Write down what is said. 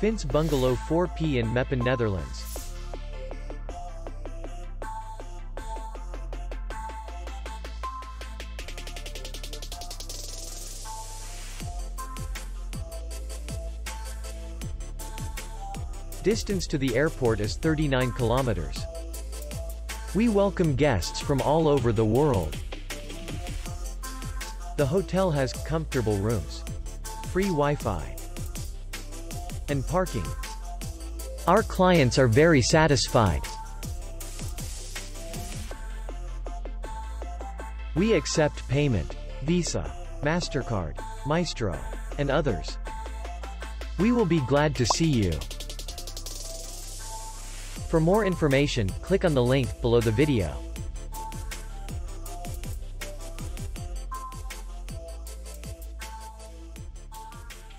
Finse Bungalow 4P in Meppen, Netherlands. Distance to the airport is 39 kilometers. We welcome guests from all over the world. The hotel has comfortable rooms, free Wi-Fi, and parking. Our clients are very satisfied. We accept payment, Visa, MasterCard, Maestro, and others. We will be glad to see you. For more information, click on the link below the video.